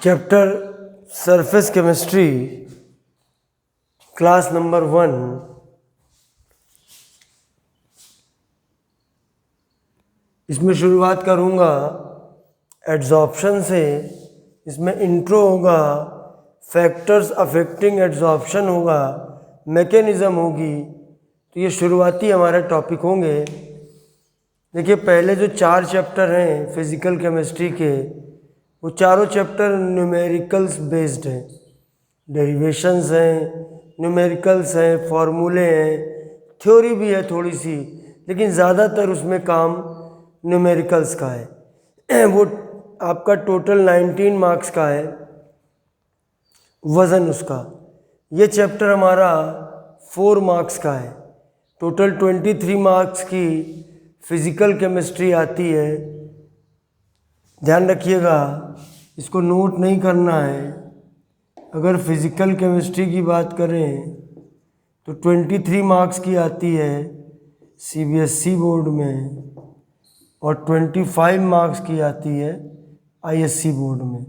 Chapter surface chemistry class number 1। इसमें शुरुआत करूँगा एड्जॉर्प्शन से। इसमें इंट्रो होगा, फैक्टर्स अफेक्टिंग एड्जॉर्प्शन होगा, मैकेनिज़्म होगी। तो ये शुरुआती हमारे टॉपिक होंगे। देखिए, पहले जो 4 चैप्टर हैं फिज़िकल केमिस्ट्री के, वो चारों चैप्टर न्यूमेरिकल्स बेस्ड हैं। डेरिवेशंस हैं, न्यूमेरिकल्स हैं, फॉर्मूले हैं, थ्योरी भी है थोड़ी सी, लेकिन ज़्यादातर उसमें काम न्यूमेरिकल्स का है। वो आपका टोटल 19 मार्क्स का है वज़न उसका। ये चैप्टर हमारा 4 मार्क्स का है। टोटल 23 मार्क्स की फिज़िकल केमिस्ट्री आती है। ध्यान रखिएगा, इसको नोट नहीं करना है। अगर फिज़िकल केमिस्ट्री की बात करें तो 23 मार्क्स की आती है सीबीएसई बोर्ड में, और 25 मार्क्स की आती है आईएससी बोर्ड में।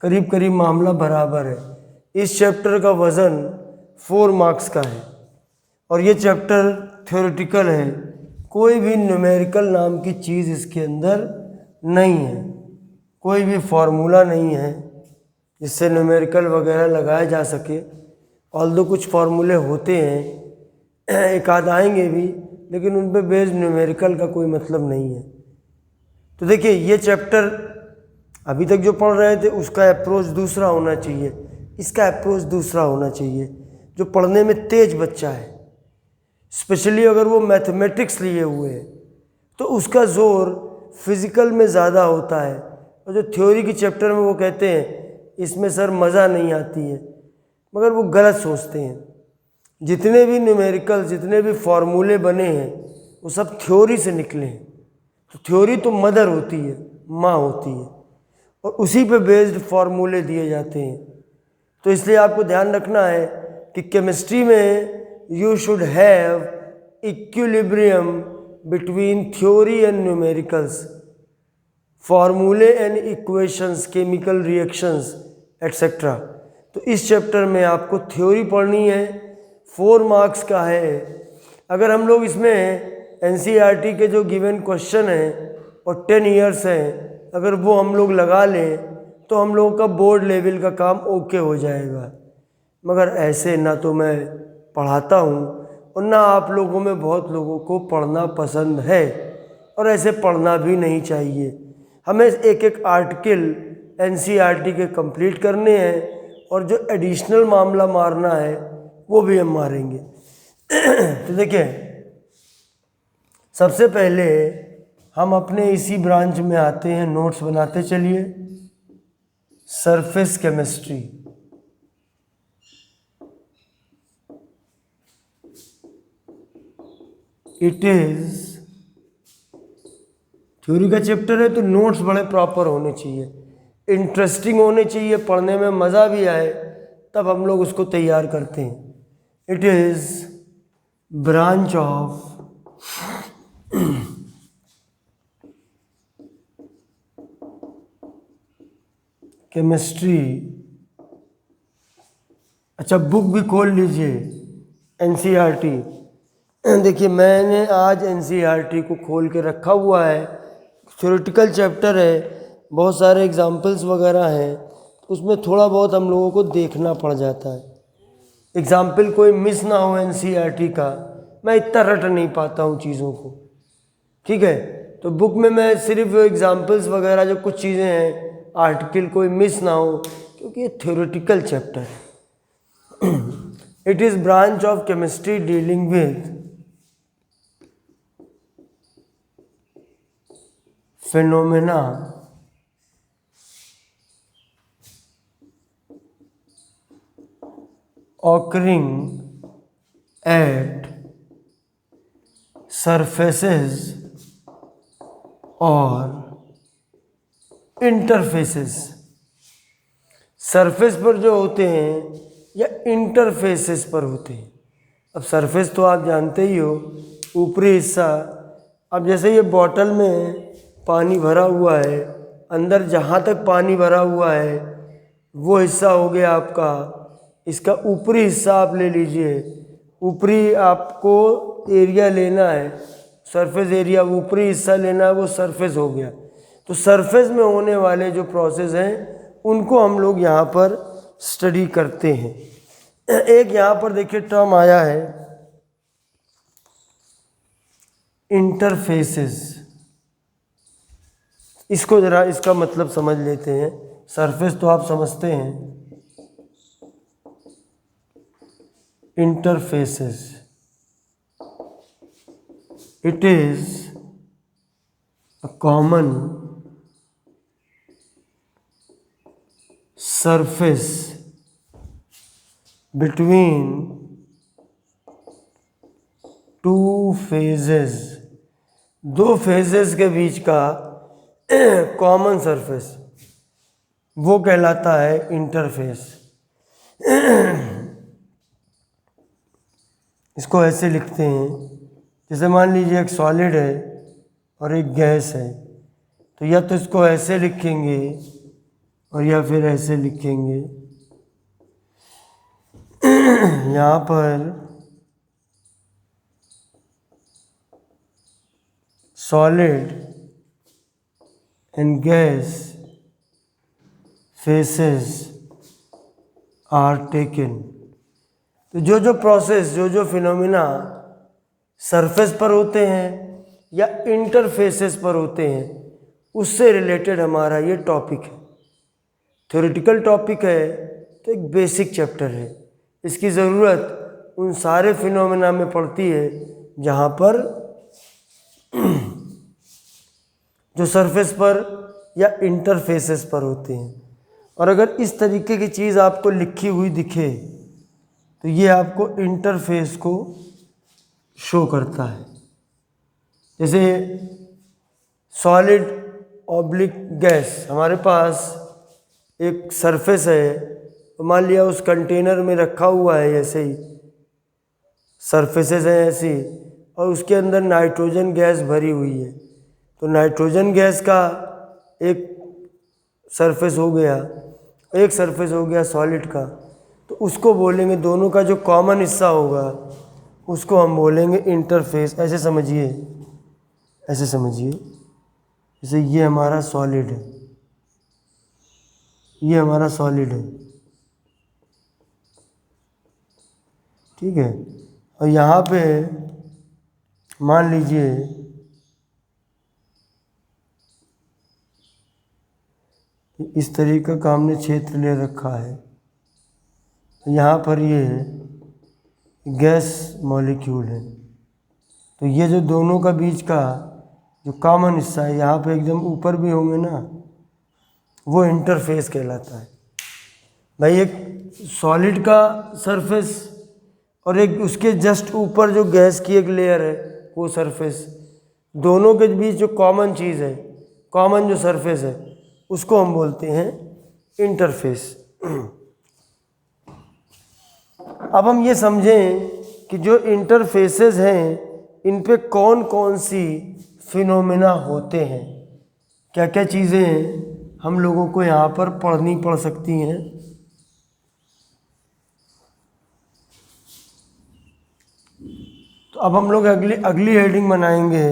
करीब करीब मामला बराबर है। इस चैप्टर का वज़न 4 मार्क्स का है और ये चैप्टर थ्योरेटिकल है। कोई भी न्यूमेरिकल नाम की चीज़ इसके अंदर नहीं है, कोई भी फार्मूला नहीं है जिससे न्यूमेरिकल वगैरह लगाया जा सके। ऑल्दो कुछ फार्मूले होते हैं, एक आध आएंगे भी, लेकिन उन पे बेस्ड न्यूमेरिकल का कोई मतलब नहीं है। तो देखिए, ये चैप्टर अभी तक जो पढ़ रहे थे उसका अप्रोच दूसरा होना चाहिए, इसका अप्रोच दूसरा होना चाहिए। जो पढ़ने में तेज बच्चा है, स्पेशली अगर वो मैथमेटिक्स लिए हुए है, तो उसका ज़ोर फिज़िकल में ज़्यादा होता है। और जो थ्योरी की चैप्टर में वो कहते हैं इसमें सर मज़ा नहीं आती है, मगर वो गलत सोचते हैं। जितने भी न्यूमेरिकल, जितने भी फार्मूले बने हैं, वो सब थ्योरी से निकले हैं। तो थ्योरी तो मदर होती है, माँ होती है, और उसी पे बेस्ड फार्मूले दिए जाते हैं। तो इसलिए आपको ध्यान रखना है कि केमिस्ट्री में you should have equilibrium between theory and numericals, फार्मूले and equations, chemical reactions etcetera. तो इस चैप्टर में आपको थ्योरी पढ़नी है, 4 मार्क्स का है। अगर हम लोग इसमें एनसीईआरटी के जो गिवन क्वेश्चन हैं और 10 इयर्स हैं, अगर वो हम लोग लगा लें तो हम लोगों का बोर्ड लेवल का काम ओके हो जाएगा। मगर ऐसे ना तो मैं पढ़ाता हूँ और ना आप लोगों में बहुत लोगों को पढ़ना पसंद है, और ऐसे पढ़ना भी नहीं चाहिए। हमें एक एक आर्टिकल एनसीईआरटी के कंप्लीट करने हैं, और जो एडिशनल मामला मारना है वो भी हम मारेंगे। तो देखिए, सबसे पहले हम अपने इसी ब्रांच में आते हैं, नोट्स बनाते चलिए। Surface chemistry, it is theory का चैप्टर है, तो नोट्स बड़े प्रॉपर होने चाहिए, इंटरेस्टिंग होने चाहिए, पढ़ने में मज़ा भी आए, तब हम लोग उसको तैयार करते हैं। It is branch of chemistry. अच्छा, बुक भी खोल लीजिए एनसीईआरटी। देखिए, मैंने आज एनसीईआरटी को खोल के रखा हुआ है। थ्योरेटिकल चैप्टर है, बहुत सारे एग्जाम्पल्स वगैरह हैं, उसमें थोड़ा बहुत हम लोगों को देखना पड़ जाता है। एग्जाम्पल कोई मिस ना हो एनसीईआरटी का, मैं इतना रट नहीं पाता हूँ चीज़ों को, ठीक है। तो बुक में मैं सिर्फ एग्जाम्पल्स वगैरह जो कुछ चीज़ें हैं, आर्टिकल कोई मिस ना हो, क्योंकि ये थ्योरेटिकल चैप्टर है। It is branch of chemistry dealing with phenomena occurring at surfaces or interfaces। Surface पर जो होते हैं या इंटरफेसेस पर होते हैं। अब सरफेस तो आप जानते ही हो, ऊपरी हिस्सा। अब जैसे ये बॉटल में पानी भरा हुआ है, अंदर जहाँ तक पानी भरा हुआ है वो हिस्सा हो गया आपका, इसका ऊपरी हिस्सा आप ले लीजिए, ऊपरी आपको एरिया लेना है, सरफेस एरिया, ऊपरी हिस्सा लेना है, वो सरफेस हो गया। तो सरफेस में होने वाले जो प्रोसेस हैं उनको हम लोग यहाँ पर स्टडी करते हैं। एक यहाँ पर देखिए टर्म आया है इंटरफेसेस, इसको ज़रा इसका मतलब समझ लेते हैं। सरफेस तो आप समझते हैं, interfaces, it is a common surface between two phases, दो फेजेस के बीच का कॉमन सरफेस, वो कहलाता है इंटरफेस। इसको ऐसे लिखते हैं, जैसे मान लीजिए एक सॉलिड है और एक गैस है, तो या तो इसको ऐसे लिखेंगे और या फिर ऐसे लिखेंगे। यहाँ पर solid and gas phases are taken. तो जो जो प्रोसेस, जो जो फिनोमिना सरफेस पर होते हैं या इंटरफेसेस पर होते हैं, उससे रिलेटेड हमारा ये टॉपिक है। थ्योरेटिकल टॉपिक है तो एक बेसिक चैप्टर है, इसकी ज़रूरत उन सारे फिनोमिना में पड़ती है जहाँ पर जो सरफेस पर या इंटरफेसेस पर होते हैं। और अगर इस तरीके की चीज़ आपको लिखी हुई दिखे तो ये आपको इंटरफेस को शो करता है। जैसे सॉलिड ऑब्लिक गैस, हमारे पास एक सरफेस है, तो मान लिया उस कंटेनर में रखा हुआ है, ऐसे ही सरफेसेस हैं ऐसी, और उसके अंदर नाइट्रोजन गैस भरी हुई है। तो नाइट्रोजन गैस का एक सरफेस हो गया, एक सरफेस हो गया सॉलिड का, तो उसको बोलेंगे, दोनों का जो कॉमन हिस्सा होगा उसको हम बोलेंगे इंटरफेस। ऐसे समझिए, ऐसे समझिए, जैसे ये हमारा सॉलिड है, ये हमारा सॉलिड है, ठीक है। और यहाँ पे मान लीजिए इस तरीके का हमने क्षेत्र ले रखा है, तो यहाँ पर ये गैस मॉलिक्यूल है। तो ये जो दोनों का बीच का जो कॉमन हिस्सा है, यहाँ पे एकदम ऊपर भी होंगे ना, वो इंटरफेस कहलाता है। भाई एक सॉलिड का सरफेस और एक उसके जस्ट ऊपर जो गैस की एक लेयर है वो सरफेस, दोनों के बीच जो कॉमन चीज़ है, कॉमन जो सरफेस है, उसको हम बोलते हैं इंटरफेस। अब हम ये समझें कि जो इंटरफेसेस हैं इन पे कौन कौन सी फिनोमिना होते हैं, क्या क्या चीज़ें हम लोगों को यहाँ पर पढ़नी पड़ सकती हैं। तो अब हम लोग अगली हेडिंग बनाएंगे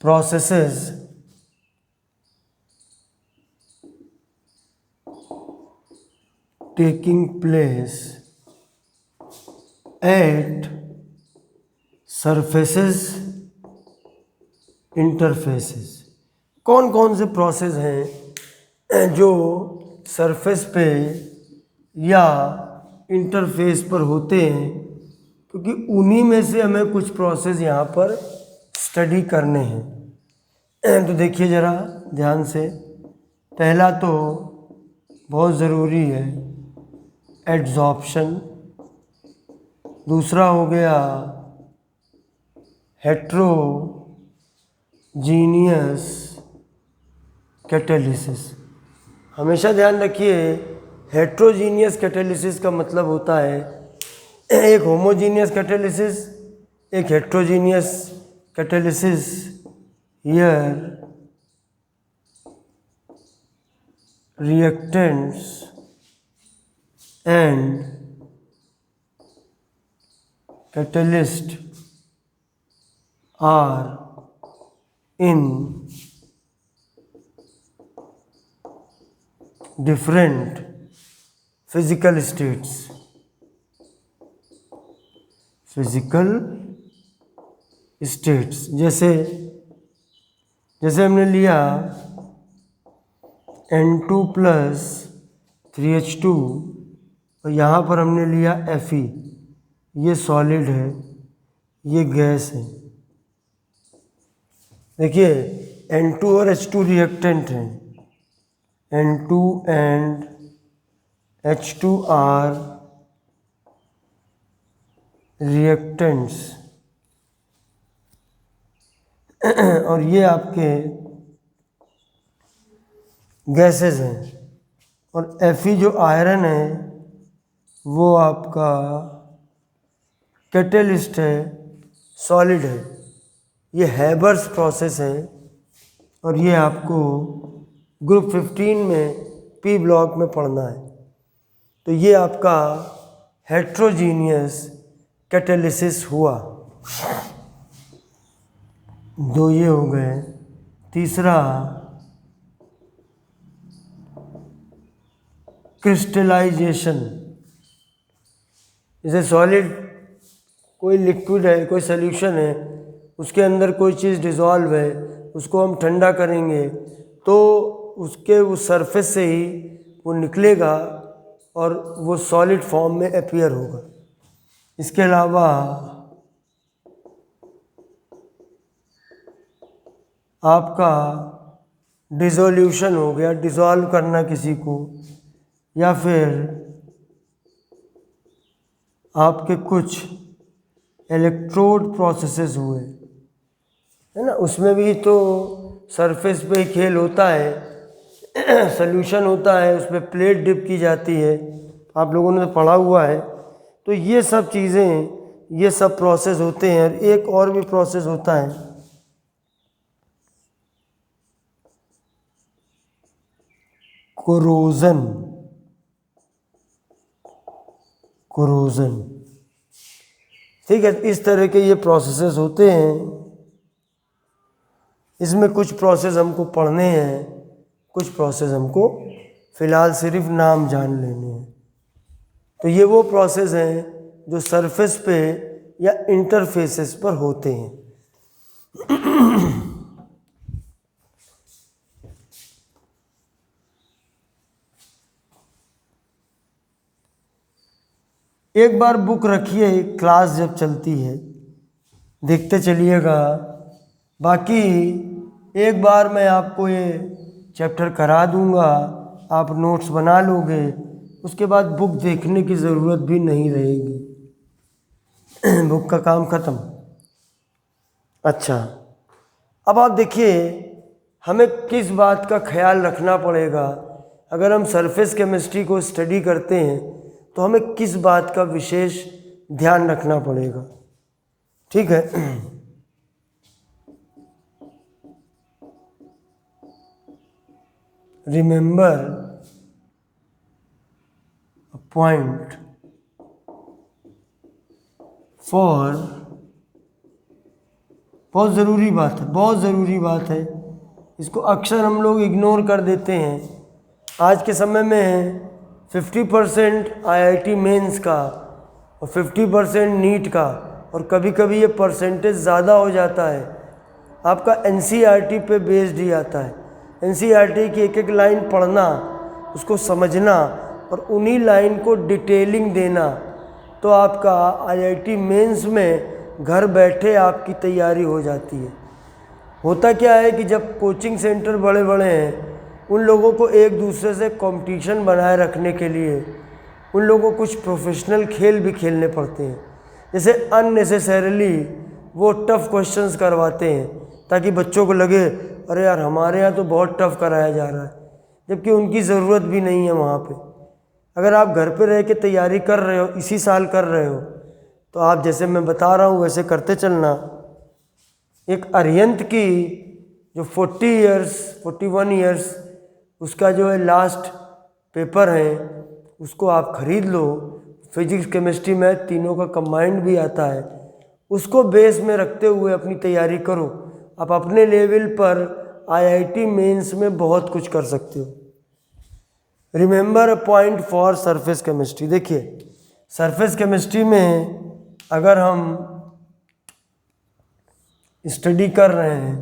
processes taking place at surfaces interfaces। कौन कौन से प्रोसेस हैं जो सरफेस पे या इंटरफेस पर होते हैं, क्योंकि उन्हीं में से हमें कुछ प्रोसेस यहाँ पर स्टडी करने हैं। तो देखिए ज़रा ध्यान से, पहला तो बहुत ज़रूरी है एड्सॉर्प्शन, दूसरा हो गया हेट्रोजीनियस कैटालिसिस। हमेशा ध्यान रखिए, हेट्रोजीनियस कैटालिसिस का मतलब होता है एक होमोजीनियस कैटालिसिस, एक heterogeneous catalysis. Here reactants and catalyst are in different physical states. Physical states जैसे हमने लिया N2+3H2 और यहाँ पर हमने लिया Fe, ये सॉलिड है, ये गैस है। देखिए N2 और H2 रिएक्टेंट हैं, N2 and H2 are reactants और ये आपके गैसेस हैं, और Fe जो आयरन है वो आपका कैटलिस्ट है, सॉलिड है। ये हैबर्स प्रोसेस है और ये आपको ग्रुप 15 में पी ब्लॉक में पढ़ना है। तो ये आपका हेट्रोजीनियस कैटेलिसिस हुआ। दो ये हो गए। तीसरा क्रिस्टलाइजेशन। जैसे सॉलिड कोई लिक्विड है, कोई सॉल्यूशन है, उसके अंदर कोई चीज़ डिज़ोल्व है, उसको हम ठंडा करेंगे तो उसके उस सरफेस से ही वो निकलेगा और वो सॉलिड फॉर्म में अपीयर होगा। इसके अलावा आपका डिसोल्यूशन हो गया, डिसॉल्व करना किसी को, या फिर आपके कुछ इलेक्ट्रोड प्रोसेसेस हुए, है ना, उसमें भी तो सरफेस पे खेल होता है, सॉल्यूशन होता है, उसमें प्लेट डिप की जाती है, आप लोगों ने तो पढ़ा हुआ है। तो ये सब चीज़ें, ये सब प्रोसेस होते हैं। और एक और भी प्रोसेस होता है, कोरोजन। ठीक है, इस तरह के ये प्रोसेसेस होते हैं। इसमें कुछ प्रोसेस हमको पढ़ने हैं, कुछ प्रोसेस हमको फ़िलहाल सिर्फ नाम जान लेने हैं। तो ये वो प्रोसेस हैं जो सरफेस पे या इंटरफेसेस पर होते हैं। एक बार बुक रखिए, क्लास जब चलती है देखते चलिएगा। बाकी एक बार मैं आपको ये चैप्टर करा दूंगा, आप नोट्स बना लोगे, उसके बाद बुक देखने की ज़रूरत भी नहीं रहेगी। बुक का काम ख़त्म। अच्छा, अब आप देखिए हमें किस बात का ख्याल रखना पड़ेगा। अगर हम सरफेस केमिस्ट्री को स्टडी करते हैं तो हमें किस बात का विशेष ध्यान रखना पड़ेगा। ठीक है, रिमेंबर अ पॉइंट फॉर, बहुत ज़रूरी बात है, बहुत ज़रूरी बात है। इसको अक्सर हम लोग इग्नोर कर देते हैं। आज के समय में 50% IIT मेंस का और 50% नीट का, और कभी कभी ये परसेंटेज ज़्यादा हो जाता है। आपका NCERT पे बेस्ड ही आता है। NCERT की एक एक लाइन पढ़ना, उसको समझना और उन्हीं लाइन को डिटेलिंग देना, तो आपका IIT मेंस में घर बैठे आपकी तैयारी हो जाती है। होता क्या है कि जब कोचिंग सेंटर बड़े बड़े हैं, उन लोगों को एक दूसरे से कंपटीशन बनाए रखने के लिए उन लोगों को कुछ प्रोफेशनल खेल भी खेलने पड़ते हैं। जैसे अननेसेसरीली वो टफ़ क्वेश्चंस करवाते हैं ताकि बच्चों को लगे अरे यार हमारे यहाँ तो बहुत टफ़ कराया जा रहा है, जबकि उनकी ज़रूरत भी नहीं है वहाँ पे। अगर आप घर पे रह के तैयारी कर रहे हो, इसी साल कर रहे हो, तो आप जैसे मैं बता रहा हूँ वैसे करते चलना। एक अरिहंत की जो 41 ईयर्स उसका जो है लास्ट पेपर है उसको आप खरीद लो। फिजिक्स केमिस्ट्री मैथ तीनों का कंबाइंड भी आता है, उसको बेस में रखते हुए अपनी तैयारी करो। आप अपने लेवल पर आईआईटी मेंस में बहुत कुछ कर सकते हो। Remember a point for surface chemistry. देखिए सरफेस केमिस्ट्री में अगर हम स्टडी कर रहे हैं,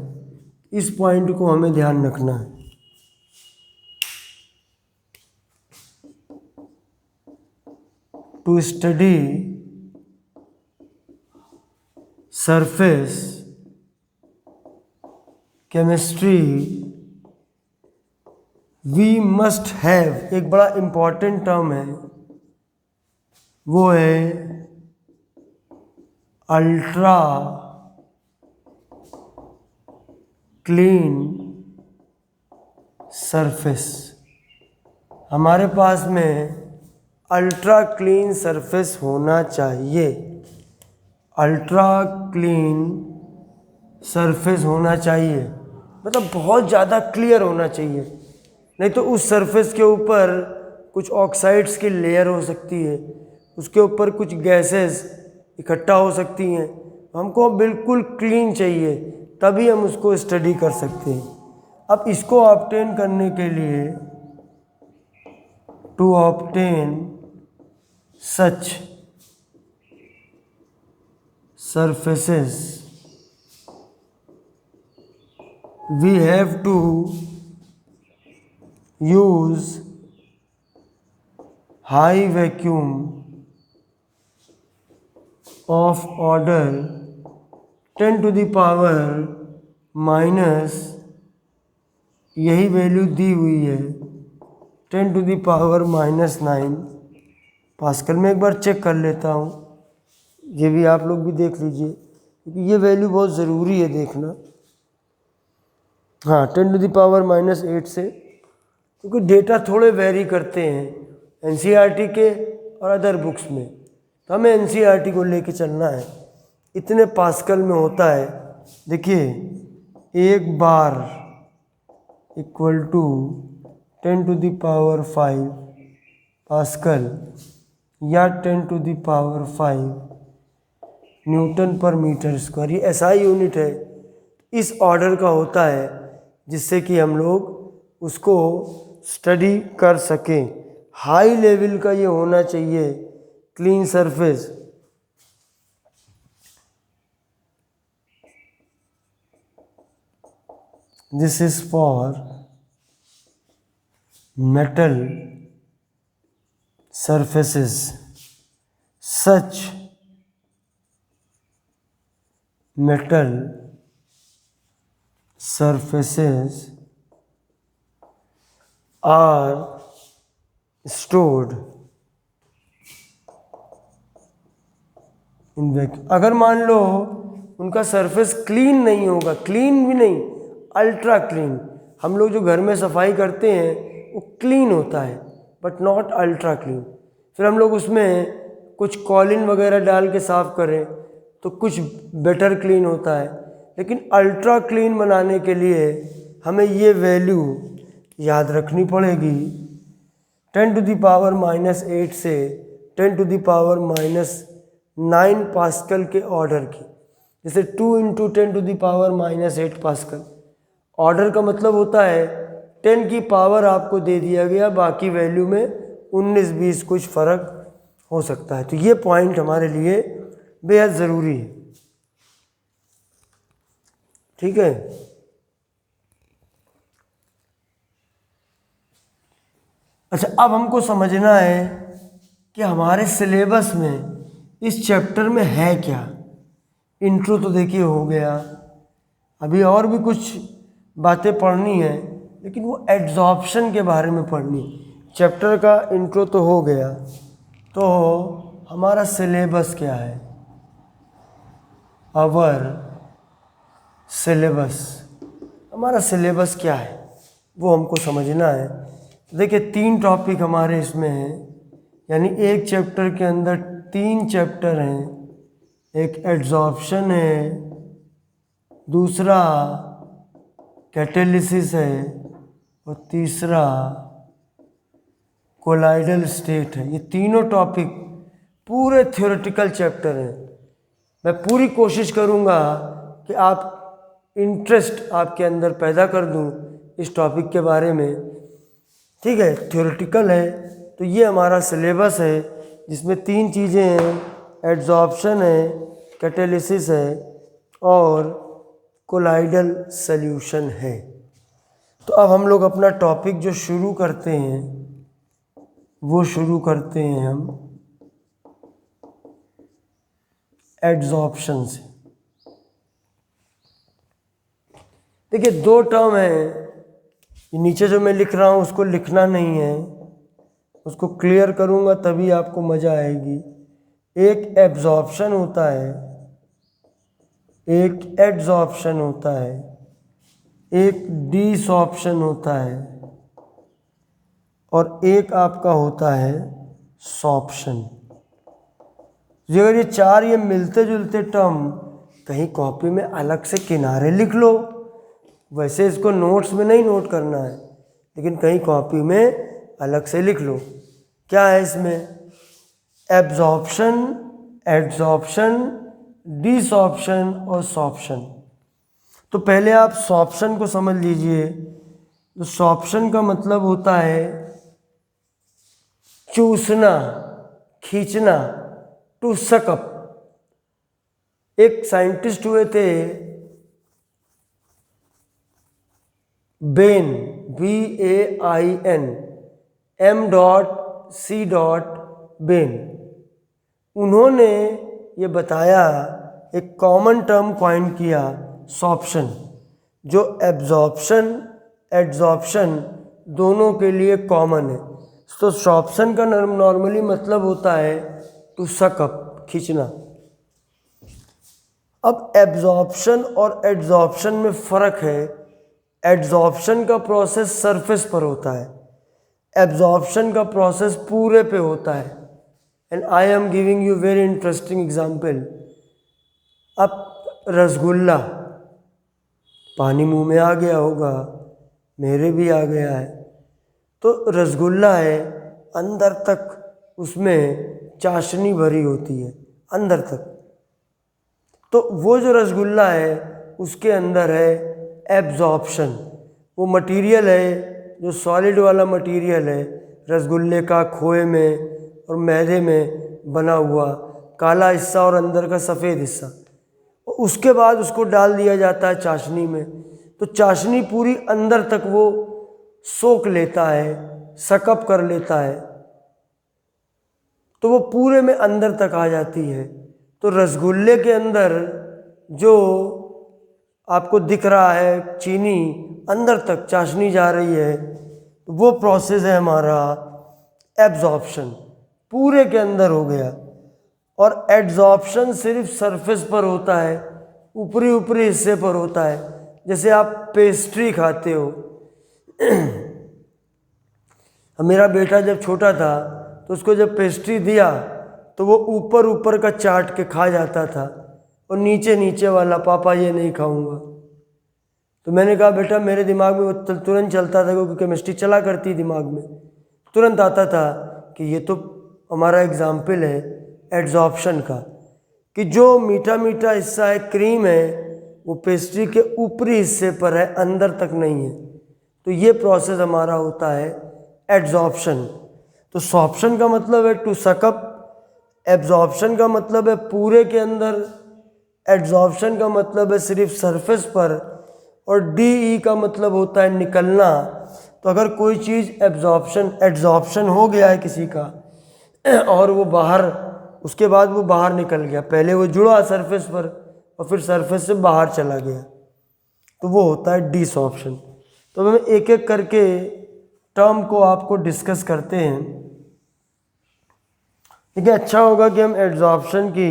इस पॉइंट को हमें ध्यान रखना है। To study surface chemistry we must have, एक बड़ा इंपॉर्टेंट टर्म है, वो है अल्ट्रा क्लीन सरफेस। हमारे पास में अल्ट्रा क्लीन सरफेस होना चाहिए। अल्ट्रा क्लीन सरफेस होना चाहिए मतलब बहुत ज़्यादा क्लियर होना चाहिए, नहीं तो उस सरफेस के ऊपर कुछ ऑक्साइड्स की लेयर हो सकती है, उसके ऊपर कुछ गैसेस इकट्ठा हो सकती हैं। हमको बिल्कुल क्लीन चाहिए, तभी हम उसको स्टडी कर सकते हैं। अब इसको ऑब्टेन करने के लिए, to obtain such surfaces we have to use high vacuum of order 10 to the power minus, यही वैल्यू दी हुई है 10 to the power -9 पास्कल में। एक बार चेक कर लेता हूँ, ये भी आप लोग भी देख लीजिए क्योंकि ये वैल्यू बहुत ज़रूरी है देखना। हाँ 10 to the power -8 से, क्योंकि डेटा थोड़े वेरी करते हैं एनसीईआरटी के और अदर बुक्स में, तो हमें एनसीईआरटी को लेके चलना है। इतने पास्कल में होता है। देखिए एक बार equal to 10 to the power 5 pascal या 10 to the power 5 न्यूटन पर मीटर स्क्वायर। ये एसआई यूनिट है, इस ऑर्डर का होता है जिससे कि हम लोग उसको स्टडी कर सकें। हाई लेवल का ये होना चाहिए clean surface. This is for metal surfaces, such metal surfaces are stored in vacuum। अगर मान लो उनका सरफेस क्लीन नहीं होगा, क्लीन भी नहीं अल्ट्रा क्लीन, हम लोग जो घर में सफाई करते हैं वो क्लीन होता है बट नॉट अल्ट्रा क्लीन, फिर हम लोग उसमें कुछ कॉलिन वगैरह डाल के साफ़ करें तो कुछ बेटर क्लीन होता है। लेकिन अल्ट्रा क्लीन बनाने के लिए हमें ये वैल्यू याद रखनी पड़ेगी 10 to the power -8 से 10 to the power -9 पास्कल के ऑर्डर की। जैसे 2 × 10 to the power -8 pascal, order का मतलब होता है 10 की पावर आपको दे दिया गया, बाकी वैल्यू में 19-20 कुछ फ़र्क हो सकता है। तो ये पॉइंट हमारे लिए बेहद ज़रूरी है। ठीक है, अच्छा अब हमको समझना है कि हमारे सिलेबस में इस चैप्टर में है क्या। इंट्रो तो देखिए हो गया, अभी और भी कुछ बातें पढ़नी है लेकिन वो एड्जॉर्प्शन के बारे में पढ़नी। चैप्टर का इंट्रो तो हो गया, तो हमारा सिलेबस क्या है, आवर सिलेबस, हमारा सिलेबस क्या है वो हमको समझना है। देखिए 3 टॉपिक हमारे इसमें हैं, यानी एक चैप्टर के अंदर 3 चैप्टर हैं। एक एड्जॉर्प्शन है, दूसरा कैटेलिसिस है और तीसरा कोलाइडल स्टेट है। ये तीनों टॉपिक पूरे थ्योरेटिकल चैप्टर हैं। मैं पूरी कोशिश करूँगा कि आप इंटरेस्ट आपके अंदर पैदा कर दूँ इस टॉपिक के बारे में। ठीक है, थ्योरेटिकल है तो ये हमारा सिलेबस है जिसमें 3 चीज़ें हैं, एड्जॉर्प्शन है, कैटालिसिस है और कोलाइडल सॉल्यूशन है। तो अब हम लोग अपना टॉपिक जो शुरू करते हैं वो शुरू करते हैं हम एड्जॉर्प्शन से। देखिए 2 टर्म है, नीचे जो मैं लिख रहा हूँ उसको लिखना नहीं है, उसको क्लियर करूँगा तभी आपको मज़ा आएगी। एक एब्जॉर्प्शन होता है, एक एड्जॉर्प्शन होता है, एक डिसॉर्प्शन होता है और एक आपका होता है सॉर्प्शन। अगर ये 4 ये मिलते जुलते टर्म कहीं कॉपी में अलग से किनारे लिख लो, वैसे इसको नोट्स में नहीं नोट करना है लेकिन कहीं कॉपी में अलग से लिख लो। क्या है इसमें? एब्जॉर्प्शन, एड्जॉर्प्शन, डिसॉर्प्शन और सॉर्प्शन। तो पहले आप सॉर्प्शन को समझ लीजिए। तो सॉर्प्शन का मतलब होता है चूसना, खींचना, टू सक अप। एक साइंटिस्ट हुए थे बेन, BAIN, M.C. बेन। उन्होंने ये बताया, एक कॉमन टर्म कॉइन किया सॉर्प्शन, जो एब्जॉर्प्शन एड्जॉर्प्शन दोनों के लिए कॉमन है। तो सॉर्प्शन का नॉर्मली मतलब होता है टू सक अप, खींचना। अब एब्जॉर्प्शन और एड्जॉर्प्शन में फ़र्क है। एड्जॉर्प्शन का प्रोसेस सरफेस पर होता है, एब्जॉर्प्शन का प्रोसेस पूरे पे होता है। And I am giving you very interesting example. अब रसगुल्ला, पानी मुंह में आ गया होगा, मेरे भी आ गया है। तो रसगुल्ला है, अंदर तक उसमें चाशनी भरी होती है, अंदर तक। तो वो जो रसगुल्ला है उसके अंदर है एब्जॉर्प्शन। वो मटेरियल है जो सॉलिड वाला मटेरियल है रसगुल्ले का, खोए में और मैदे में बना हुआ काला हिस्सा और अंदर का सफ़ेद हिस्सा। उसके बाद उसको डाल दिया जाता है चाशनी में। तो चाशनी पूरी अंदर तक वो सोख लेता है, सकअप कर लेता है, तो वो पूरे में अंदर तक आ जाती है। तो रसगुल्ले के अंदर जो आपको दिख रहा है चीनी, अंदर तक चाशनी जा रही है, वो प्रोसेस है हमारा एब्जॉर्प्शन, पूरे के अंदर हो गया। और एड्जॉर्प्शन सिर्फ सरफेस पर होता है, ऊपरी ऊपरी हिस्से पर होता है। जैसे आप पेस्ट्री खाते हो। मेरा बेटा जब छोटा था तो उसको जब पेस्ट्री दिया तो वो ऊपर ऊपर का चाट के खा जाता था और नीचे नीचे वाला पापा ये नहीं खाऊंगा। तो मैंने कहा बेटा, मेरे दिमाग में वो तुरंत चलता था क्योंकि केमिस्ट्री चला करती दिमाग में, तुरंत आता था कि ये तो हमारा एग्जाम्पल है एड्जॉर्प्शन का, कि जो मीठा मीठा हिस्सा है, क्रीम है, वो पेस्ट्री के ऊपरी हिस्से पर है, अंदर तक नहीं है। तो ये प्रोसेस हमारा होता है एड्जॉर्प्शन। तो सॉर्प्शन का मतलब है टू सकअप, एब्जॉर्प्शन का मतलब है पूरे के अंदर, एड्जॉर्प्शन का मतलब है सिर्फ सरफेस पर, और DE का मतलब होता है निकलना। तो अगर कोई चीज़ एड्जॉर्प्शन हो गया है किसी का और वो बाहर, उसके बाद वो बाहर निकल गया, पहले वो जुड़ा सरफेस पर और फिर सरफेस से बाहर चला गया, तो वो होता है डिसॉर्प्शन। तो हम एक एक करके टर्म को आपको डिस्कस करते हैं। देखिए, अच्छा होगा कि हम एड्जॉर्प्शन की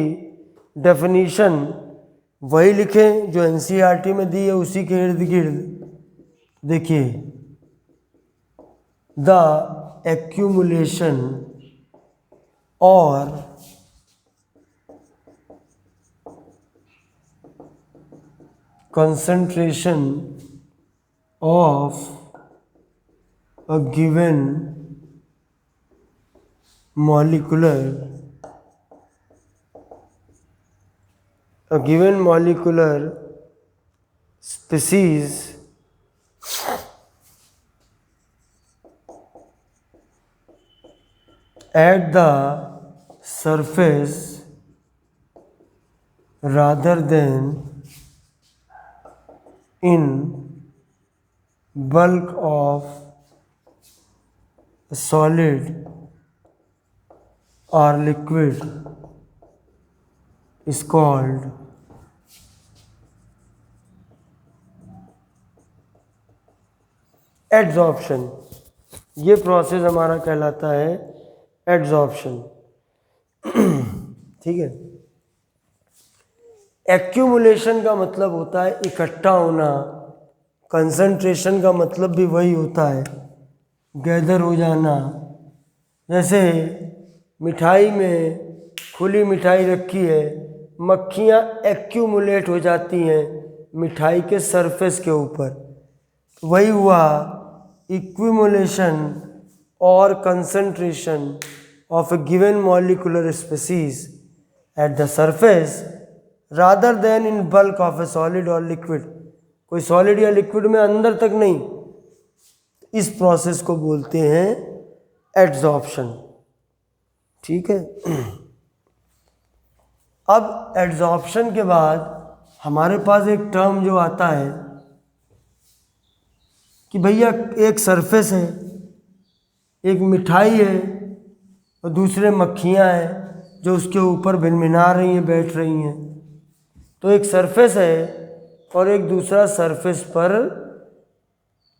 डेफिनीशन वही लिखें जो NCERT में दी है, उसी के इर्द गिर्द। देखिए, द एक्यूमुलेशन और concentration of a given molecular species at the surface rather than in bulk of a solid or liquid is called adsorption. ये प्रोसेस हमारा कहलाता है एड्सॉर्प्शन। ठीक है। एक्यूमुलेशन का मतलब होता है इकट्ठा होना, कंसंट्रेशन का मतलब भी वही होता है, गैदर हो जाना। जैसे मिठाई में खुली मिठाई रखी है, मक्खियाँ एक्यूमुलेट हो जाती हैं मिठाई के सरफेस के ऊपर, वही हुआ इक्विमुलेशन और concentration of A given molecular species at the surface rather then in bulk of A solid और लिक्विड। कोई सॉलिड या लिक्विड में अंदर तक नहीं, इस प्रोसेस को बोलते हैं एड्सॉर्प्शन। ठीक है। अब एड्सॉर्प्शन के बाद हमारे पास एक टर्म जो आता है कि भैया एक सरफेस है, एक मिठाई है और दूसरे मक्खियाँ हैं जो उसके ऊपर भिनभिना रही हैं, बैठ रही हैं। तो एक सरफेस है और एक दूसरा सरफेस पर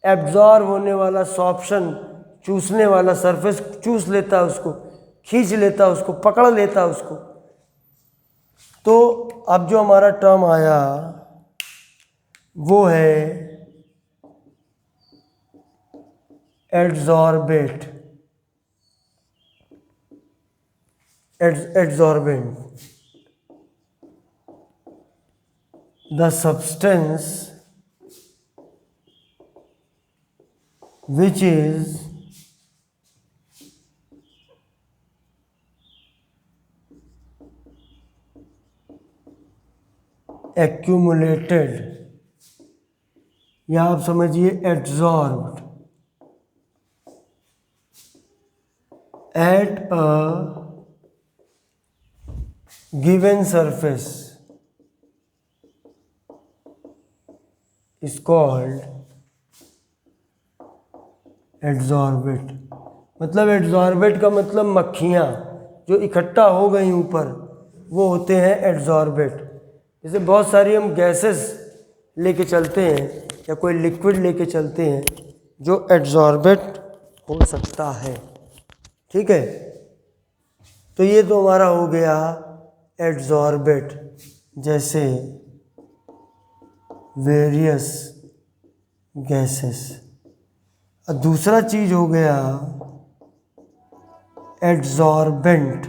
एब्जॉर्ब होने वाला सॉर्प्शन, चूसने वाला, सरफेस चूस लेता है उसको, खींच लेता है उसको, पकड़ लेता है उसको। तो अब जो हमारा टर्म आया वो है adsorbate, adsorbent. The substance which is accumulated, या आप समझिए adsorbed at a given surface is called adsorbate. मतलब एड्सॉर्बेट का मतलब मक्खियाँ जो इकट्ठा हो गई ऊपर, वो होते हैं एड्सॉर्बेट। जैसे बहुत सारी हम गैसेस लेके चलते हैं या कोई लिक्विड लेके चलते हैं जो एड्सॉर्बेट हो सकता है। ठीक है। तो ये तो हमारा हो गया एड्सॉर्बेट, जैसे वेरियस गैसेस। और दूसरा चीज हो गया adsorbent.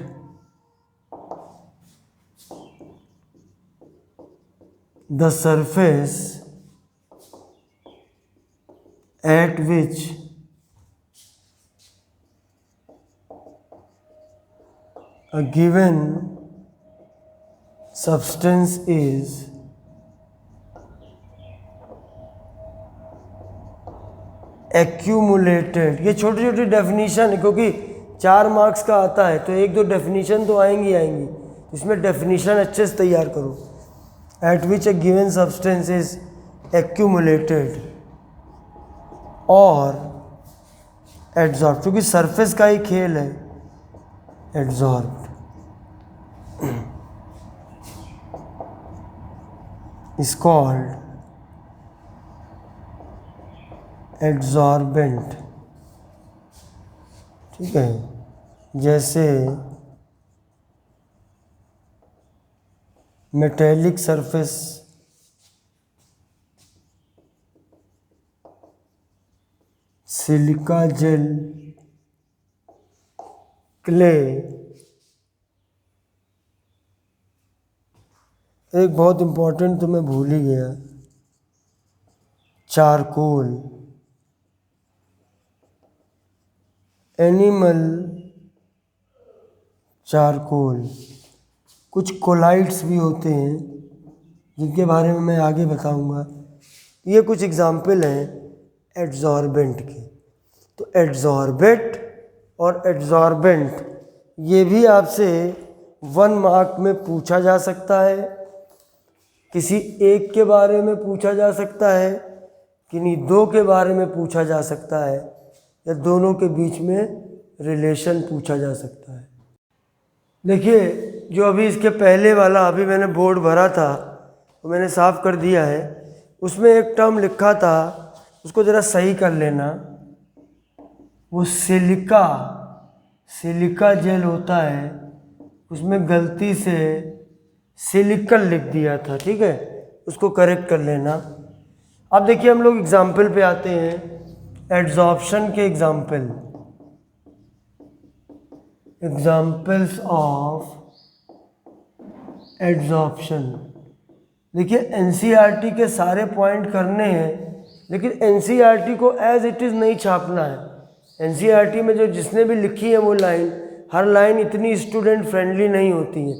The surface at which a given substance is accumulated। ये छोटी छोटी डेफिनेशन है, क्योंकि 4 मार्क्स का आता है तो 1-2 डेफिनेशन तो आएंगी। इसमें डेफिनेशन अच्छे से तैयार करो। Eight which a given substance is accumulated और एड्सॉर्ब, क्योंकि सरफेस का ही खेल है। Adsorbed is called adsorbent. ठीक है। जैसे metallic surface, silica gel, clay. एक बहुत इम्पोर्टेंट तो मैं भूल ही गया, चारकोल। Animal charcoal. कुछ कोलाइड्स भी होते हैं जिनके बारे में मैं आगे बताऊंगा। ये कुछ एग्जाम्पल हैं एड्जॉर्बेंट के। तो एड्जॉर्बेट और एड्जॉर्बेंट ये भी आपसे 1 मार्क में पूछा जा सकता है। किसी एक के बारे में पूछा जा सकता है, किन्हीं 2 के बारे में पूछा जा सकता है, या दोनों के बीच में रिलेशन पूछा जा सकता है। देखिए, जो अभी इसके पहले वाला अभी मैंने बोर्ड भरा था तो मैंने साफ कर दिया है। उसमें एक टर्म लिखा था, उसको ज़रा सही कर लेना। वो सिलिका जेल होता है, उसमें गलती से सिलिकल लिख दिया था, ठीक है, उसको करेक्ट कर लेना। अब देखिए हम लोग एग्जाम्पल पे आते हैं, एड्जॉर्प्शन के एग्जाम्पल्स ऑफ एड्जॉर्प्शन। देखिए एनसीईआरटी के सारे पॉइंट करने हैं, लेकिन एनसीईआरटी को एज इट इज़ नहीं छापना है। एनसीईआरटी में जो जिसने भी लिखी है वो लाइन, हर लाइन इतनी स्टूडेंट फ्रेंडली नहीं होती है।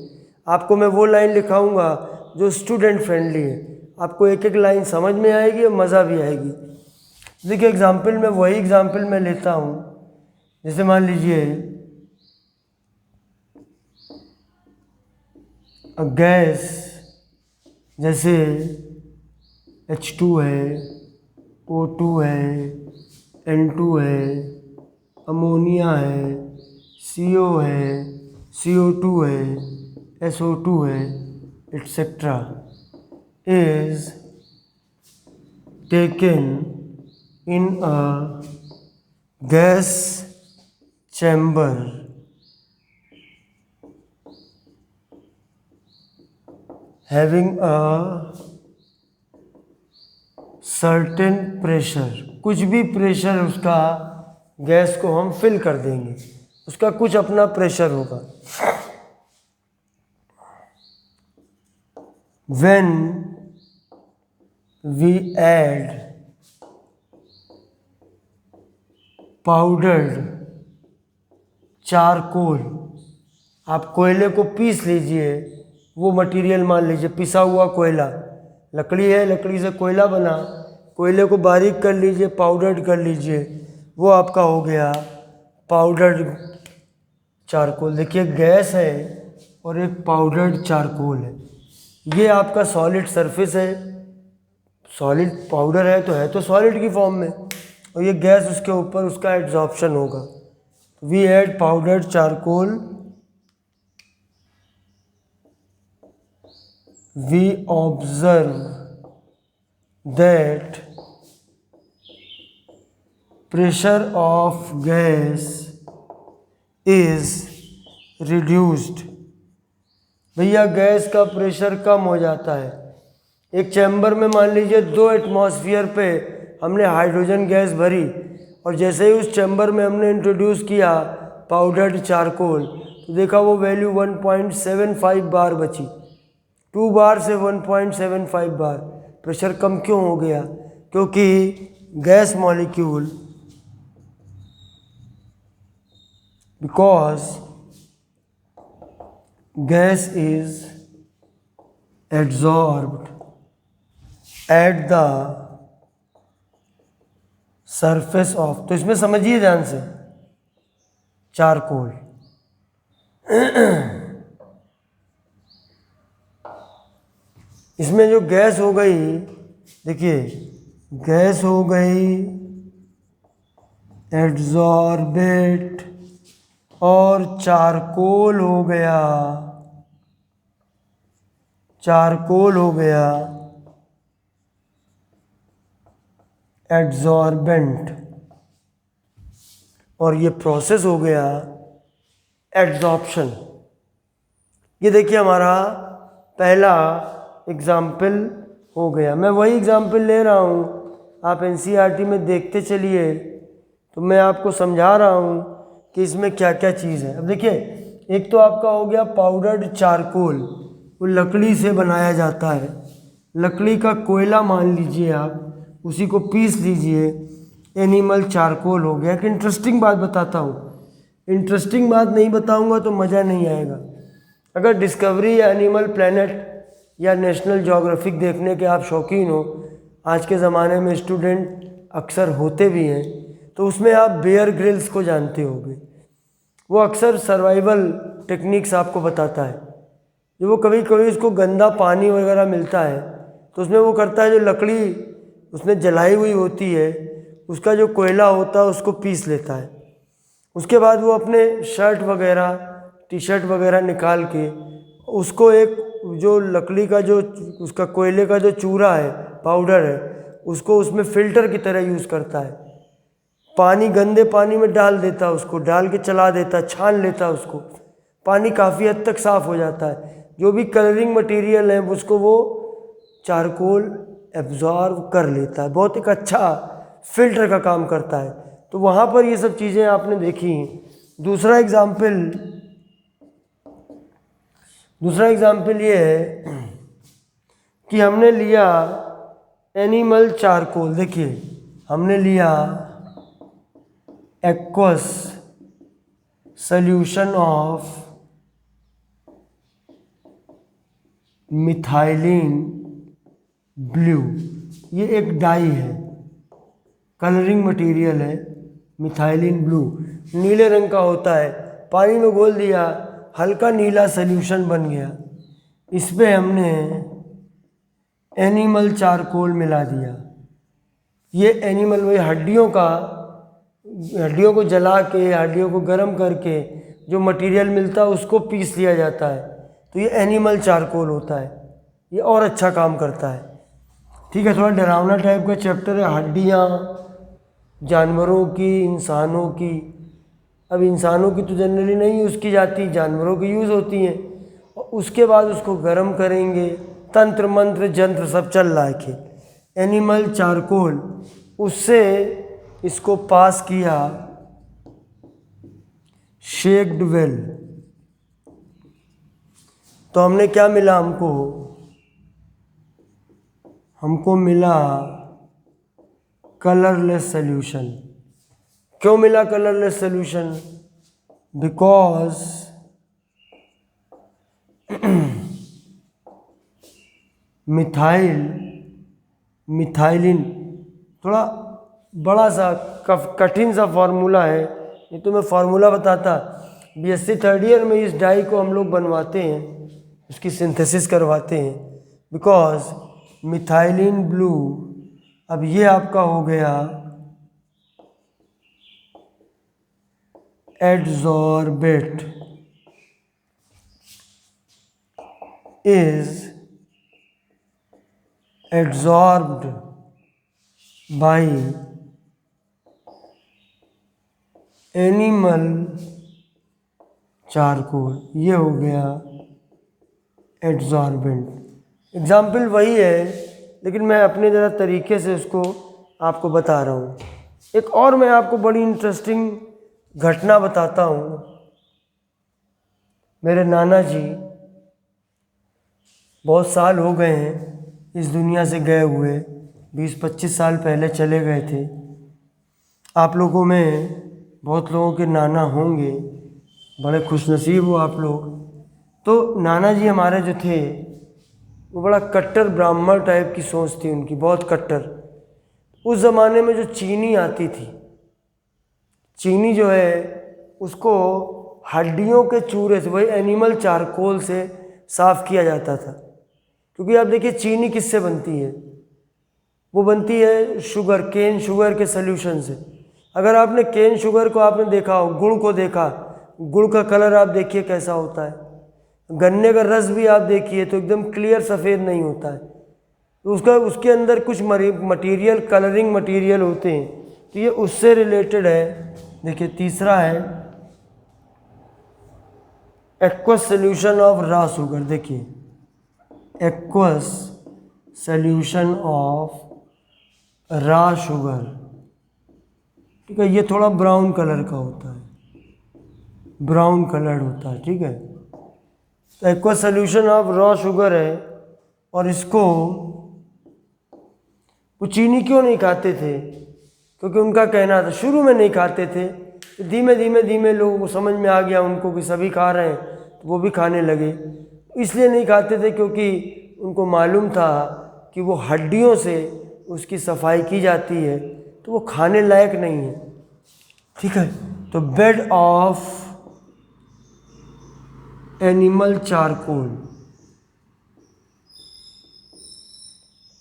आपको मैं वो लाइन लिखाऊंगा जो स्टूडेंट फ्रेंडली है, आपको एक एक लाइन समझ में आएगी और मज़ा भी आएगी। देखिए एग्जाम्पल में वही एग्जाम्पल मैं लेता हूँ, जैसे मान लीजिए गैस, जैसे H2 है, O2 है, N2 है, अमोनिया है, CO है, CO2 है, SO2 है, etc. is taken in a gas chamber having a certain pressure। कुछ भी प्रेशर उसका, गैस को हम फिल कर देंगे, उसका कुछ अपना प्रेशर होगा। When we add powdered charcoal, आप कोयले को पीस लीजिए, वो मटेरियल मान लीजिए पिसा हुआ कोयला, लकड़ी है, लकड़ी से कोयला बना, कोयले को बारीक कर लीजिए, पाउडर्ड कर लीजिए, वो आपका हो गया पाउडर्ड चारकोल। देखिए गैस है और एक पाउडर्ड चारकोल है। ये आपका सॉलिड सरफेस है, सॉलिड पाउडर है तो सॉलिड की फॉर्म में, और ये गैस उसके ऊपर, उसका एड्जॉर्प्शन होगा। We add powdered charcoal, we observe that pressure of gas is reduced। भैया गैस का प्रेशर कम हो जाता है। एक चैम्बर में मान लीजिए 2 एटमॉस्फेयर पे हमने हाइड्रोजन गैस भरी, और जैसे ही उस चैम्बर में हमने इंट्रोड्यूस किया पाउडर्ड चारकोल, तो देखा वो वैल्यू 1.75 बार बची। 2 बार से 1.75 बार प्रेशर कम क्यों हो गया? क्योंकि gas molecule, because gas is adsorbed at the surface of, तो इसमें समझिए ध्यान से, चारकोल इसमें जो गैस हो गई, देखिए गैस हो गई एड्सॉर्बेट, और चारकोल हो गया, एड्सॉर्बेंट, और ये प्रोसेस हो गया एड्सॉर्प्शन। ये देखिए हमारा पहला एग्जाम्पल हो गया। मैं वही एग्जाम्पल ले रहा हूँ, आप एनसीईआरटी में देखते चलिए, तो मैं आपको समझा रहा हूँ कि इसमें क्या क्या चीज़ है। अब देखिए, एक तो आपका हो गया पाउडर्ड चारकोल, वो लकड़ी से बनाया जाता है, लकड़ी का कोयला मान लीजिए आप, उसी को पीस लीजिए, एनिमल चारकोल हो गया। एक इंटरेस्टिंग बात बताता हूँ, इंटरेस्टिंग बात नहीं बताऊंगा तो मज़ा नहीं आएगा। अगर डिस्कवरी या एनिमल प्लैनेट या नेशनल ज्योग्राफिक देखने के आप शौकीन हो, आज के ज़माने में स्टूडेंट अक्सर होते भी हैं, तो उसमें आप बेयर ग्रिल्स को जानते होंगे। वो अक्सर सर्वाइवल टेक्निक्स आपको बताता है। जो वो कभी कभी उसको गंदा पानी वगैरह मिलता है तो उसमें वो करता है, जो लकड़ी उसने जलाई हुई होती है उसका जो कोयला होता है उसको पीस लेता है। उसके बाद वो अपने शर्ट वगैरह टी शर्ट वगैरह निकाल के उसको एक जो लकड़ी का जो उसका कोयले का जो चूरा है, पाउडर है, उसको उसमें फ़िल्टर की तरह यूज़ करता है। पानी गंदे पानी में डाल देता, उसको डाल के चला देता, छान लेता, उसको पानी काफ़ी हद तक साफ़ हो जाता है। जो भी कलरिंग मटेरियल है उसको वो चारकोल एब्जॉर्ब कर लेता है, बहुत एक अच्छा फिल्टर का काम करता है। तो वहाँ पर ये सब चीज़ें आपने देखी हैं। दूसरा एग्ज़ाम्पल ये है कि हमने लिया एनिमल चारकोल। देखिए हमने लिया aqueous solution of methylene blue. ये एक डाई है, कलरिंग मटेरियल है, मिथाइलिन ब्लू, नीले रंग का होता है। पानी में घोल दिया, हल्का नीला सॉल्यूशन बन गया। इस पे हमने एनिमल चारकोल मिला दिया। ये एनिमल वही हड्डियों को जला के, हड्डियों को गर्म करके जो मटेरियल मिलता है उसको पीस लिया जाता है, तो ये एनिमल चारकोल होता है। ये और अच्छा काम करता है। ठीक है, थोड़ा डरावना टाइप का चैप्टर है, हड्डियाँ जानवरों की, इंसानों की। अब इंसानों की तो जनरली नहीं यूज़ की जाती, जानवरों की यूज़ होती हैं। और उसके बाद उसको गर्म करेंगे, तंत्र मंत्र जंत्र सब चल रहा है खेल। एनिमल चारकोल, उससे इसको पास किया शेक्ड वेल। तो हमने क्या मिला, हमको मिला कलरलेस सॉल्यूशन। क्यों मिला कलरलेस सॉल्यूशन? बिकॉज मिथाइलिन थोड़ा बड़ा सा कठिन सा फार्मूला है, ये तो मैं फार्मूला बताता। बीएससी थर्ड ईयर में इस डाई को हम लोग बनवाते हैं, उसकी सिंथेसिस करवाते हैं। बिकॉज मिथाइलिन ब्लू, अब ये आपका हो गया adsorbate, is absorbed by animal charcoal. ये हो गया एड्जॉर्बेंट। एग्जाम्पल वही है लेकिन मैं अपने ज़रा तरीके से उसको आपको बता रहा हूँ। एक और मैं आपको बड़ी इंटरेस्टिंग घटना बताता हूँ। मेरे नाना जी बहुत साल हो गए हैं इस दुनिया से गए हुए, 20-25 साल पहले चले गए थे। आप लोगों में बहुत लोगों के नाना होंगे, बड़े खुशनसीब हो आप लोग। तो नाना जी हमारे जो थे वो बड़ा कट्टर ब्राह्मण टाइप की सोच थी उनकी, बहुत कट्टर। उस ज़माने में जो चीनी आती थी, चीनी जो है उसको हड्डियों के चूरे से, वही एनिमल चारकोल से साफ़ किया जाता था। क्योंकि आप देखिए चीनी किससे बनती है, वो बनती है केन शुगर के सल्यूशन से। अगर आपने केन शुगर को आपने देखा हो, गुड़ को देखा, गुड़ का कलर आप देखिए कैसा होता है, गन्ने का रस भी आप देखिए तो एकदम क्लियर सफ़ेद नहीं होता है। तो उसके अंदर कुछ मटेरियल, कलरिंग मटेरियल होते हैं, तो ये उससे रिलेटेड है। देखिए तीसरा है aqueous solution of raw sugar. देखिए aqueous solution of raw sugar, ठीक है, ये थोड़ा ब्राउन कलर का होता है, ब्राउन कलर होता है, ठीक है। तो aqueous solution of raw sugar है। और इसको वो चीनी क्यों नहीं खाते थे? क्योंकि उनका कहना था, शुरू में नहीं खाते थे, धीमे धीमे धीमे लोगों को समझ में आ गया उनको कि सभी खा रहे हैं, तो वो भी खाने लगे। इसलिए नहीं खाते थे क्योंकि उनको मालूम था कि वो हड्डियों से उसकी सफाई की जाती है, तो वो खाने लायक नहीं है। ठीक है, तो बेड ऑफ एनिमल चारकोल,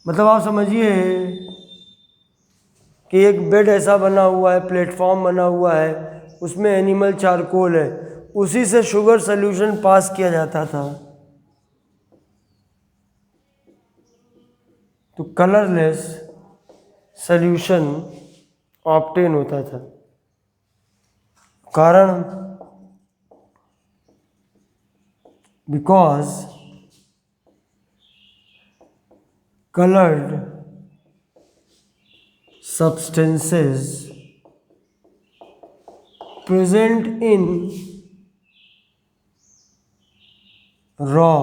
मतलब आप समझिए कि एक बेड ऐसा बना हुआ है, प्लेटफॉर्म बना हुआ है, उसमें एनिमल चारकोल है, उसी से शुगर सॉल्यूशन पास किया जाता था, तो कलरलेस सॉल्यूशन ऑब्टेन होता था। कारण because colored substances present in raw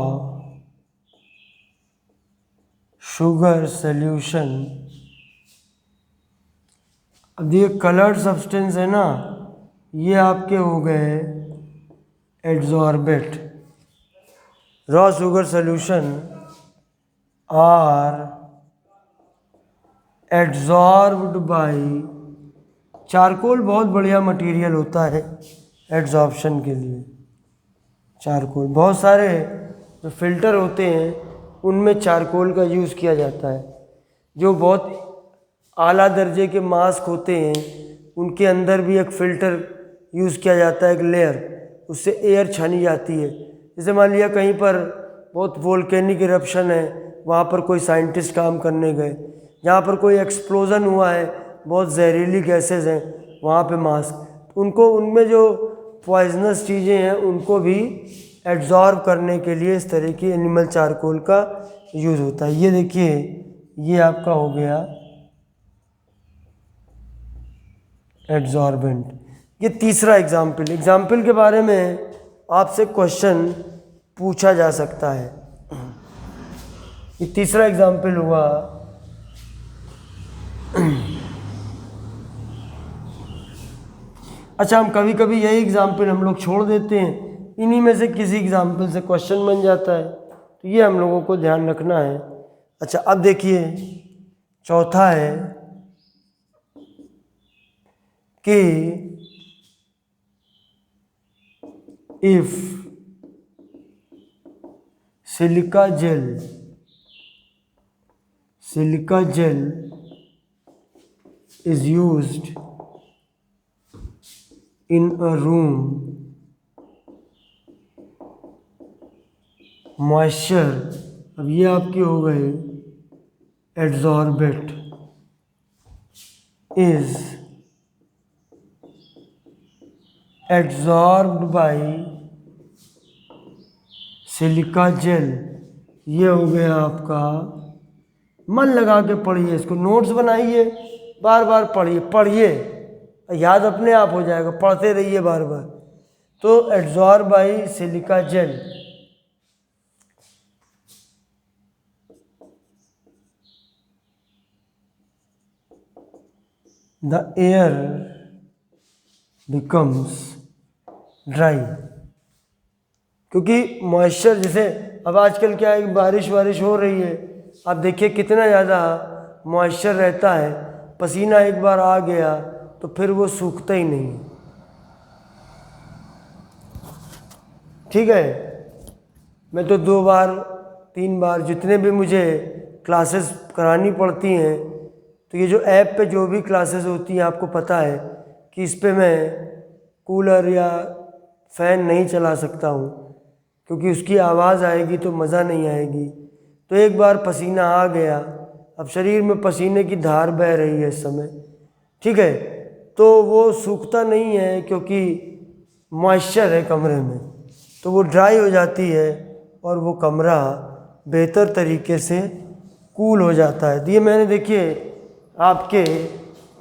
sugar solution। अब ये कलर्ड सब्सटेंस है ना, ये आपके हो गए adsorbate. Raw sugar solution are adsorbed by, charcoal बहुत बढ़िया मटेरियल होता है एड्सॉर्प्शन के लिए। चारकोल, बहुत सारे जो फिल्टर होते हैं उनमें चारकोल का यूज़ किया जाता है। जो बहुत आला दर्जे के मास्क होते हैं उनके अंदर भी एक फ़िल्टर यूज़ किया जाता है, एक लेयर, उससे एयर छानी जाती है। जैसे मान लिया कहीं पर बहुत वोल्केनिक इरप्शन है, वहाँ पर कोई साइंटिस्ट काम करने गए, जहाँ पर कोई एक्सप्लोज़न हुआ है, बहुत जहरीली गैसेस हैं, वहाँ पे मास्क, उनको उनमें जो पॉइजनस चीज़ें हैं उनको भी एब्जॉर्ब करने के लिए इस तरह की एनिमल चारकोल का यूज़ होता है। ये देखिए, ये आपका हो गया एब्जॉर्बेंट। ये तीसरा एग्जाम्पल के बारे में आपसे क्वेश्चन पूछा जा सकता है। ये तीसरा एग्जाम्पल हुआ अच्छा, हम कभी कभी यही एग्जाम्पल हम लोग छोड़ देते हैं, इन्हीं में से किसी एग्जाम्पल से क्वेश्चन बन जाता है, तो ये हम लोगों को ध्यान रखना है। अच्छा, अब देखिए चौथा है कि if silica gel is used in a room, moisture, अब ये आपके हो गए adsorbate, is absorbed by silica gel. ये हो गया आपका, मन लगा के पढ़िए, इसको नोट्स बनाइए, बार बार पढ़िए, याद अपने आप हो जाएगा, पढ़ते रहिए बार बार। तो adsorb by silica gel, the air becomes dry, क्योंकि मॉइस्चर, जैसे अब आजकल क्या है, बारिश हो रही है, आप देखिए कितना ज़्यादा मॉइस्चर रहता है, पसीना एक बार आ गया तो फिर वो सूखता ही नहीं। ठीक है, मैं तो 2 बार 3 बार जितने भी मुझे क्लासेस करानी पड़ती हैं, तो ये जो ऐप पे जो भी क्लासेस होती हैं, आपको पता है कि इस पे मैं कूलर या फ़ैन नहीं चला सकता हूँ, क्योंकि उसकी आवाज़ आएगी तो मज़ा नहीं आएगी। तो एक बार पसीना आ गया, अब शरीर में पसीने की धार बह रही है इस समय, ठीक है, तो वो सूखता नहीं है क्योंकि मॉइस्चर है कमरे में, तो वो ड्राई हो जाती है और वो कमरा बेहतर तरीके से कूल हो जाता है। ये मैंने देखिए आपके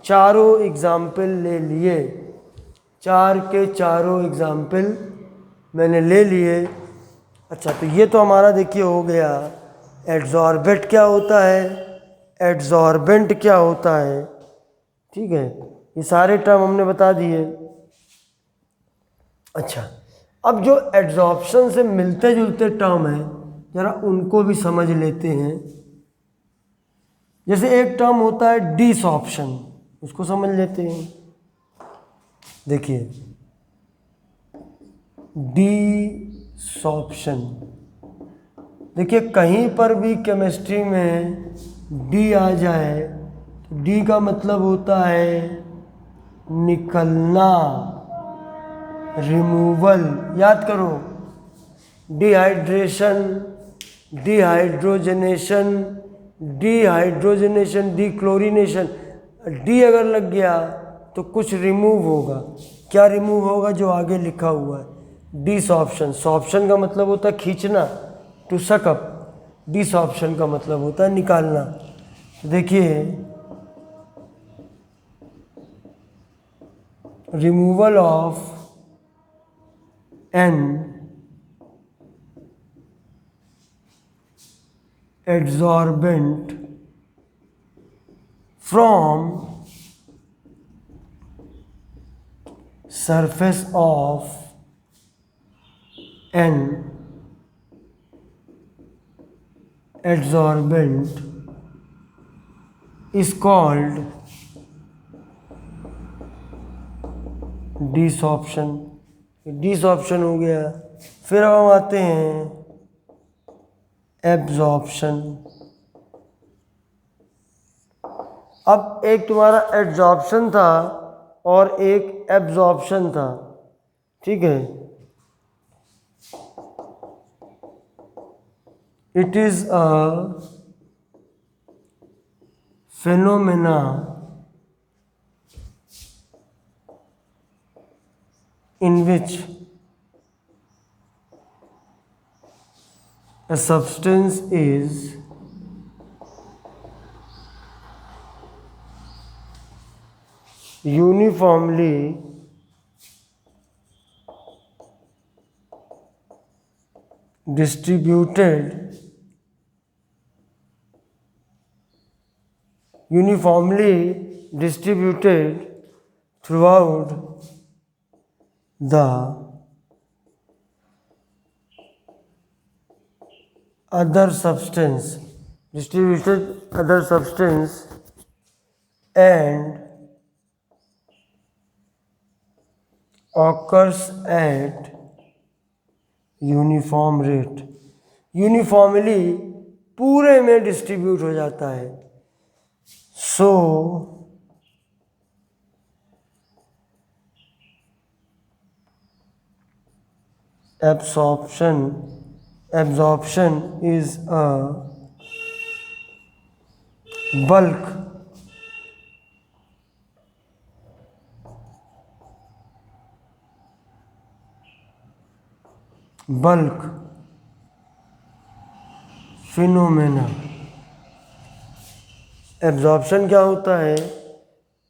चारों एग्ज़ाम्पल ले लिए, 4 के चारों एग्ज़ाम्पल मैंने ले लिए। अच्छा, तो ये तो हमारा देखिए हो गया एड्सॉर्बेट क्या होता है, एड्सॉर्बेंट क्या होता है, ठीक है, ये सारे टर्म हमने बता दिए। अच्छा, अब जो एड्जॉर्प्शन से मिलते जुलते टर्म है जरा उनको भी समझ लेते हैं। जैसे एक टर्म होता है डिसॉर्प्शन, उसको समझ लेते हैं। देखिए डिसॉर्प्शन, देखिए कहीं पर भी केमिस्ट्री में डी आ जाए तो डी का मतलब होता है निकलना, रिमूवल। याद करो, डिहाइड्रेशन, डिहाइड्रोजनेशन, डिहाइड्रोजनेशन, डिक्लोरीनेशन। डी अगर लग गया तो कुछ रिमूव होगा। क्या रिमूव होगा? जो आगे लिखा हुआ है डिसॉर्प्शन। सॉर्प्शन का मतलब होता है खींचना, टू सक अप। डिसॉर्प्शन का मतलब होता है निकालना। देखिए removal of an adsorbent from surface of an adsorbent is called desorption। Desorption हो गया। फिर हम आते हैं एब्जॉर्प्शन। अब एक तुम्हारा एब्जॉर्प्शन था और एक एब्जॉर्प्शन था, ठीक है। It is a phenomena in which a substance is uniformly distributed throughout the other substance, distributed other substance, and occurs at uniform rate. Uniformly पूरे में डिस्ट्रीब्यूट हो जाता है। So absorption is a bulk phenomena. Absorption क्या होता है?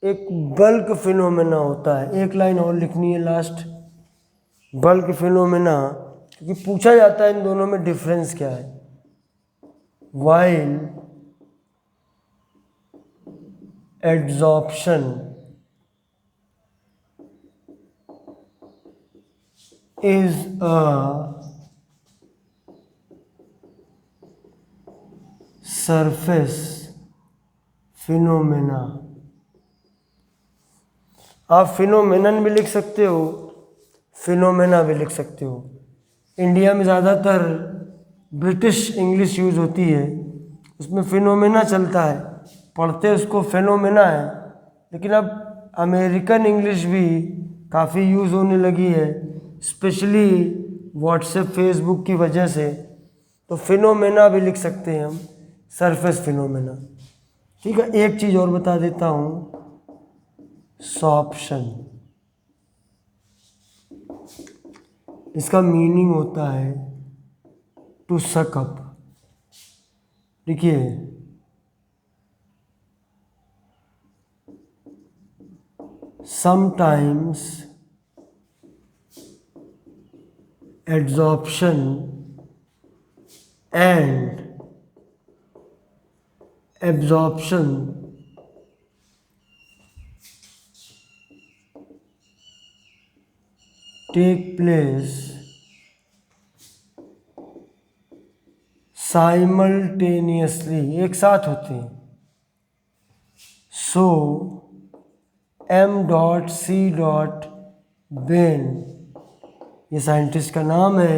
एक bulk phenomena होता है। एक लाइन और लिखनी है लास्ट, बल्क फिनोमेना, क्योंकि पूछा जाता है इन दोनों में डिफरेंस क्या है। While adsorption is a surface phenomena। आप फिनोमेनन भी लिख सकते हो, फिनोमेना भी लिख सकते हो। इंडिया में ज़्यादातर ब्रिटिश इंग्लिश यूज़ होती है, उसमें फिनोमेना चलता है, पढ़ते उसको फिनोमेना है। लेकिन अब अमेरिकन इंग्लिश भी काफ़ी यूज़ होने लगी है, स्पेशली व्हाट्सएप फेसबुक की वजह से। तो फिनोमेना भी लिख सकते हैं हम, सरफेस फिनोमेना। ठीक है, एक चीज़ और बता देता हूँ, सॉर्प्शन, इसका मीनिंग होता है टू सक अप। देखिए sometimes adsorption and absorption take place simultaneously, एक साथ होते हैं। सो m.c.Bain, ये साइंटिस्ट का नाम है,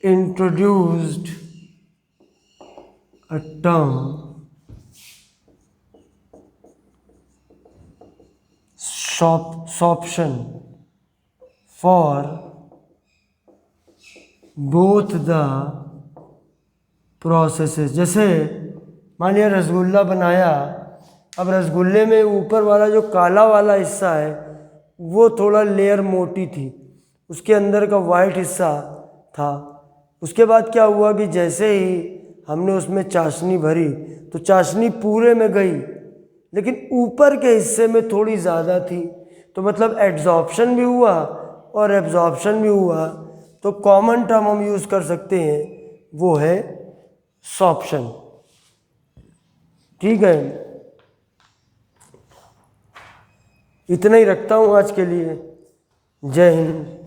introduced a term sorption for both the processes। जैसे मान लिया रसगुल्ला बनाया, अब रसगुल्ले में ऊपर वाला जो काला वाला हिस्सा है वो थोड़ा लेयर मोटी थी, उसके अंदर का वाइट हिस्सा था। उसके बाद क्या हुआ कि जैसे ही हमने उसमें चाशनी भरी तो चाशनी पूरे में गई, लेकिन ऊपर के हिस्से में थोड़ी ज़्यादा थी, तो मतलब एड्जॉर्प्शन भी हुआ और एब्जॉर्प्शन भी हुआ। तो कॉमन टर्म हम यूज़ कर सकते हैं, वो है सॉर्प्शन। ठीक है, इतना ही रखता हूँ आज के लिए। जय हिंद।